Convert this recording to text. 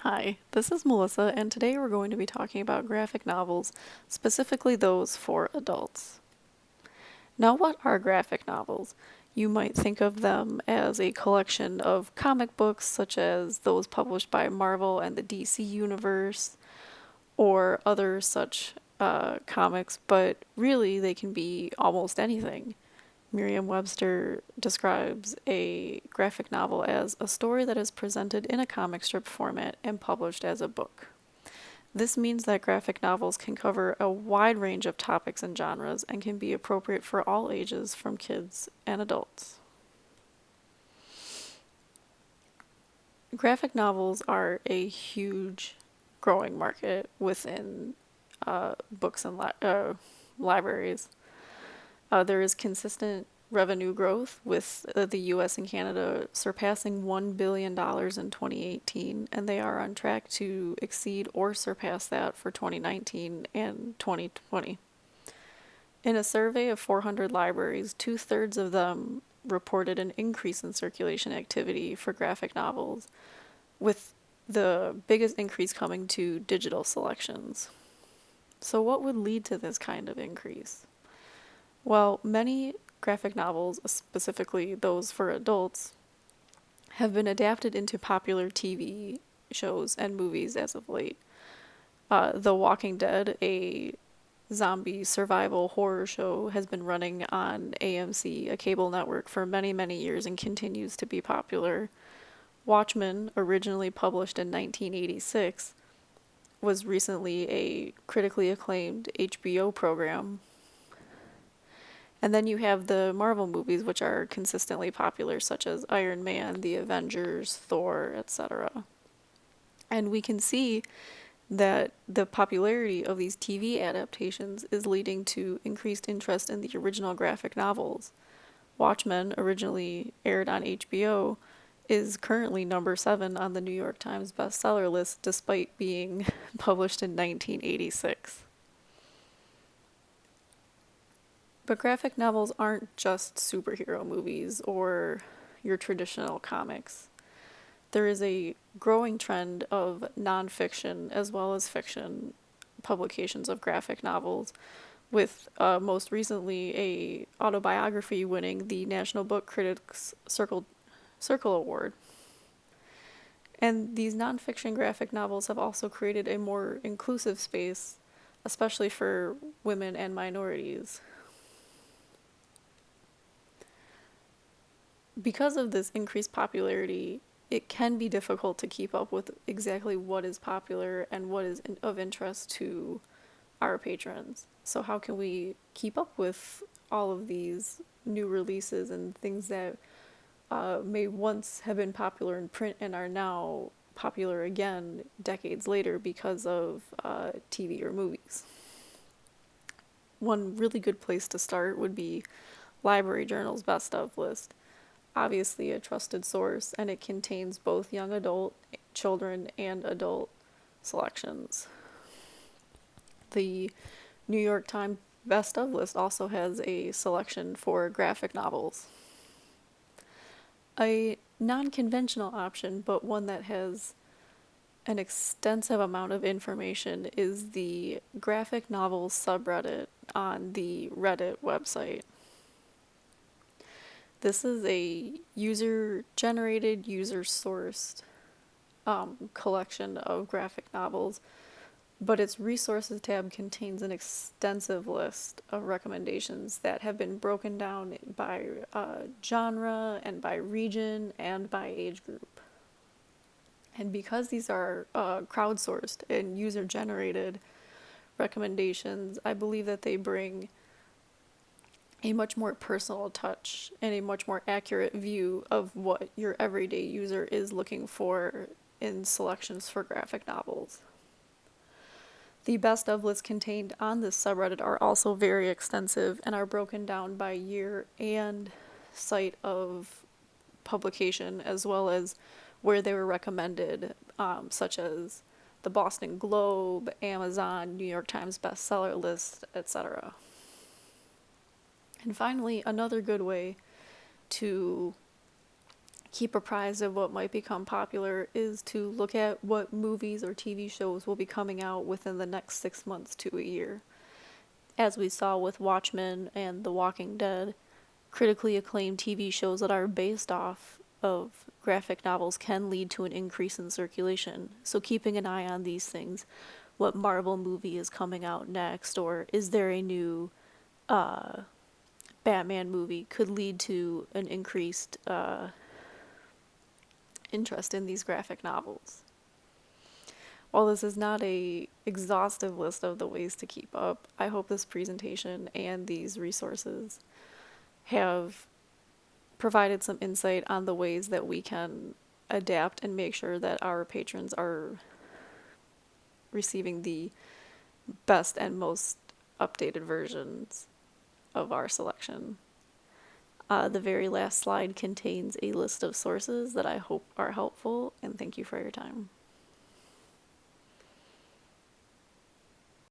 Hi, this is Melissa, and today we're going to be talking about graphic novels, specifically those for adults. Now, what are graphic novels? You might think of them as a collection of comic books, such as those published by Marvel and the DC Universe, or other such comics, but really they can be almost anything. Merriam-Webster describes a graphic novel as a story that is presented in a comic strip format and published as a book. This means that graphic novels can cover a wide range of topics and genres and can be appropriate for all ages, from kids and adults. Graphic novels are a huge growing market within books and libraries. There is consistent revenue growth, with the US and Canada surpassing $1 billion in 2018, and they are on track to exceed or surpass that for 2019 and 2020. In a survey of 400 libraries, two-thirds of them reported an increase in circulation activity for graphic novels, with the biggest increase coming to digital selections. So what would lead to this kind of increase? Well, many graphic novels, specifically those for adults, have been adapted into popular TV shows and movies as of late. The Walking Dead, a zombie survival horror show, has been running on AMC, a cable network, for many, many years and continues to be popular. Watchmen, originally published in 1986, was recently a critically acclaimed HBO program. And then you have the Marvel movies, which are consistently popular, such as Iron Man, The Avengers, Thor, etc. And we can see that the popularity of these TV adaptations is leading to increased interest in the original graphic novels. Watchmen, originally aired on HBO, is currently number 7 on the New York Times bestseller list, despite being published in 1986. But graphic novels aren't just superhero movies or your traditional comics. There is a growing trend of nonfiction as well as fiction publications of graphic novels, with most recently a autobiography winning the National Book Critics Circle Award. And these nonfiction graphic novels have also created a more inclusive space, especially for women and minorities. Because of this increased popularity, it can be difficult to keep up with exactly what is popular and what is of interest to our patrons. So how can we keep up with all of these new releases and things that may once have been popular in print and are now popular again decades later because of TV or movies? One really good place to start would be Library Journal's Best Of list. Obviously a trusted source, and it contains both young adult, children, and adult selections. The New York Times Best Of list also has a selection for graphic novels. A non-conventional option, but one that has an extensive amount of information, is the graphic novels subreddit on the Reddit website. This is a user-generated, user-sourced collection of graphic novels, but its resources tab contains an extensive list of recommendations that have been broken down by genre and by region and by age group. And because these are crowdsourced and user-generated recommendations, I believe that they bring a much more personal touch and a much more accurate view of what your everyday user is looking for in selections for graphic novels. The best of lists contained on this subreddit are also very extensive and are broken down by year and site of publication, as well as where they were recommended, such as the Boston Globe, Amazon, New York Times bestseller list, etc. And finally, another good way to keep apprised of what might become popular is to look at what movies or TV shows will be coming out within the next 6 months to a year. As we saw with Watchmen and The Walking Dead, critically acclaimed TV shows that are based off of graphic novels can lead to an increase in circulation. So keeping an eye on these things, what Marvel movie is coming out next, or is there a new Batman movie, could lead to an increased interest in these graphic novels. While this is not a exhaustive list of the ways to keep up, I hope this presentation and these resources have provided some insight on the ways that we can adapt and make sure that our patrons are receiving the best and most updated versions of our selection. The very last slide contains a list of sources that I hope are helpful, and thank you for your time.